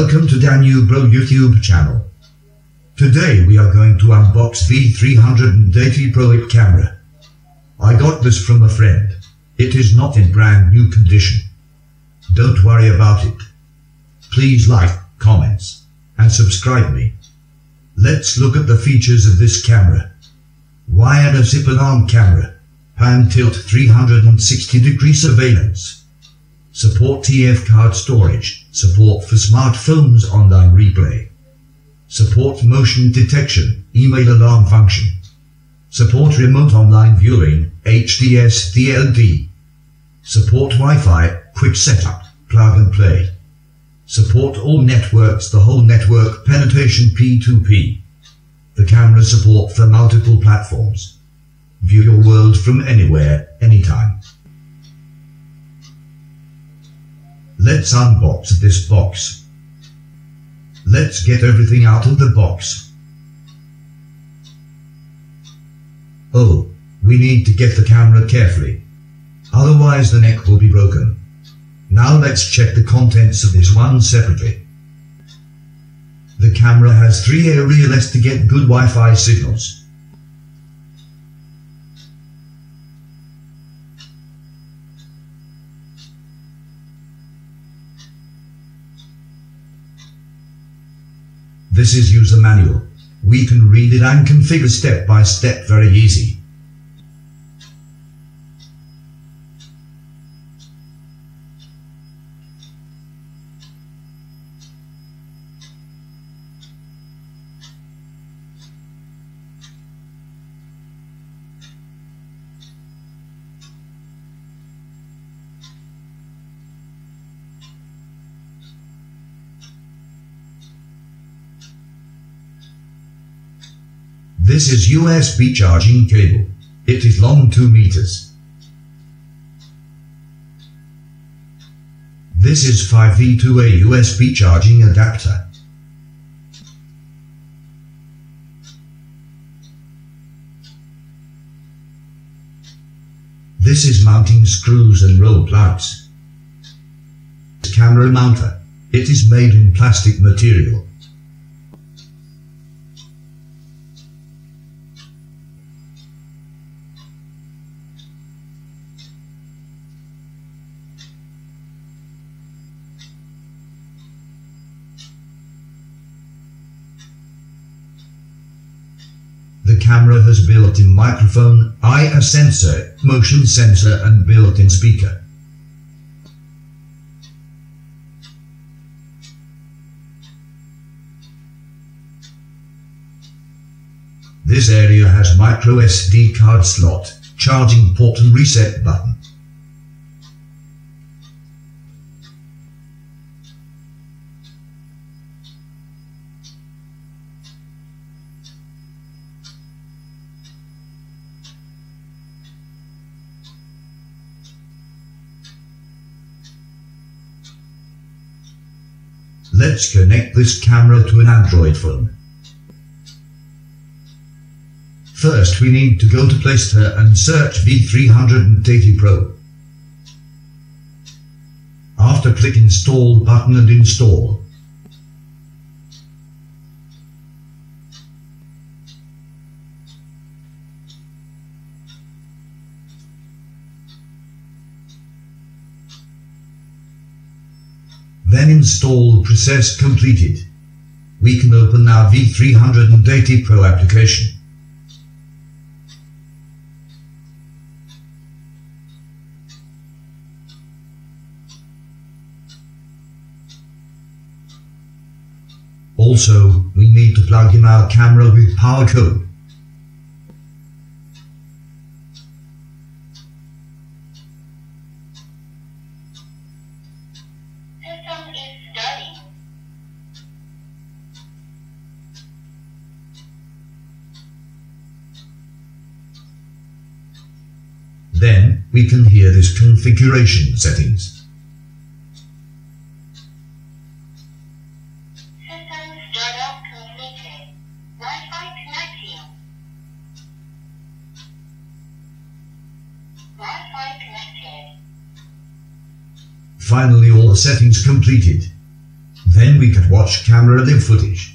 Welcome to Danux Bro YouTube channel. Today we are going to unbox V380 Pro IP Camera. I got this from a friend. It is not in brand new condition. Don't worry about it. Please like, comments, and subscribe me. Let's look at the features of this camera. Wired zip-and-arm camera. Pan tilt 360-degree surveillance. Support TF card storage. Support for smartphones online replay. Support motion detection, email alarm function. Support remote online viewing, HDS DLD. Support Wi-Fi, quick setup, plug and play. Support all networks, the whole network, penetation P2P. The camera support for multiple platforms. View your world from anywhere, anytime. Let's unbox this box. Let's get everything out of the box. Oh, we need to get the camera carefully. Otherwise the neck will be broken. Now let's check the contents of this one separately. The camera has 3 areas to get good Wi-Fi signals. This is user manual. We can read it and configure step by step very easy. This is USB charging cable. It is long 2 meters. This is 5V2A USB charging adapter. This is mounting screws and roll plugs. Camera mounter. It is made in plastic material. The camera has built-in microphone, IR sensor, motion sensor and built-in speaker. This area has micro SD card slot, charging port and reset button. Let's connect this camera to an Android phone. First we need to go to Play Store and search V380 Pro. After click install button and install. Then install process completed. We can open our V380 Pro application. Also, we need to plug in our camera with power code. Then, we can hear this configuration settings. System startup completed. Wi-Fi connecting. Wi-Fi connected. Finally all the settings completed. Then we can watch camera live footage.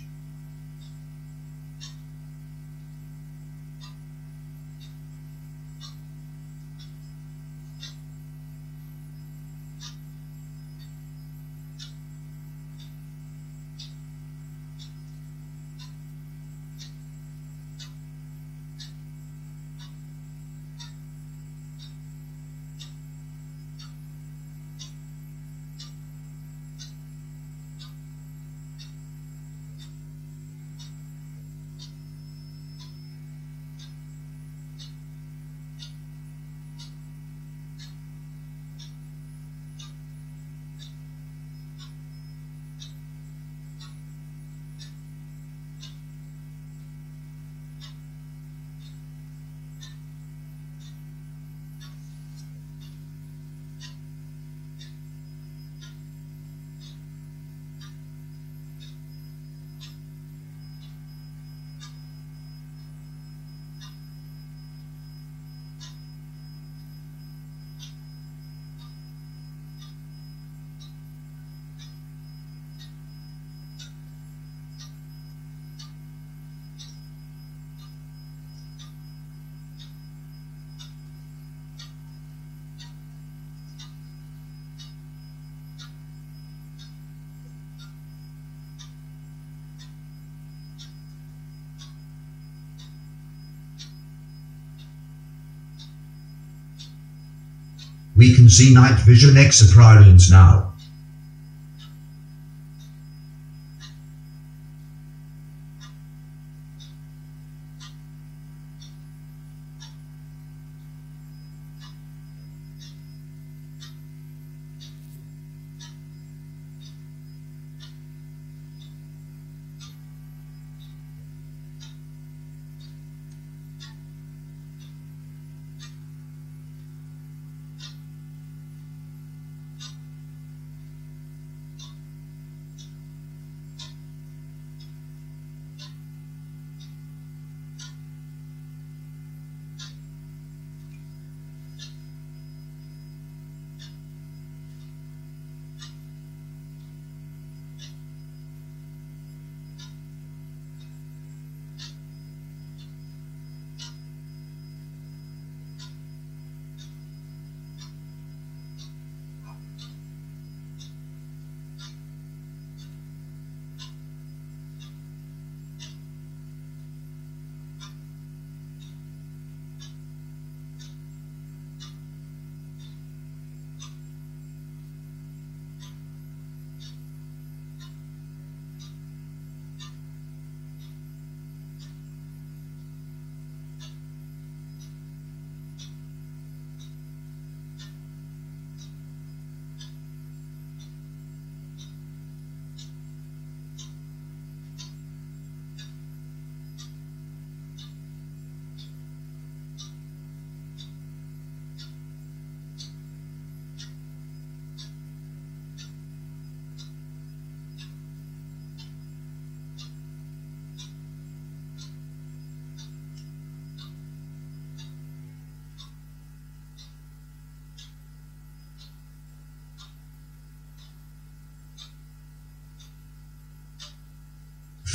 We can see night vision exoperions now.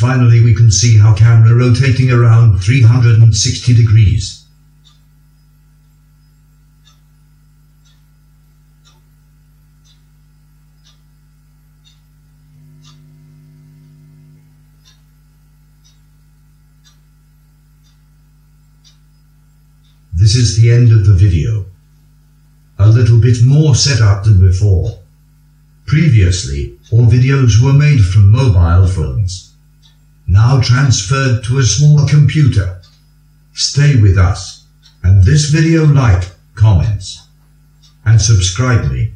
Finally, we can see how camera rotating around 360 degrees. This is the end of the video. A little bit more setup than before. Previously, all videos were made from mobile phones. Now transferred to a smaller computer. Stay with us, and this video like, comments, and subscribe me.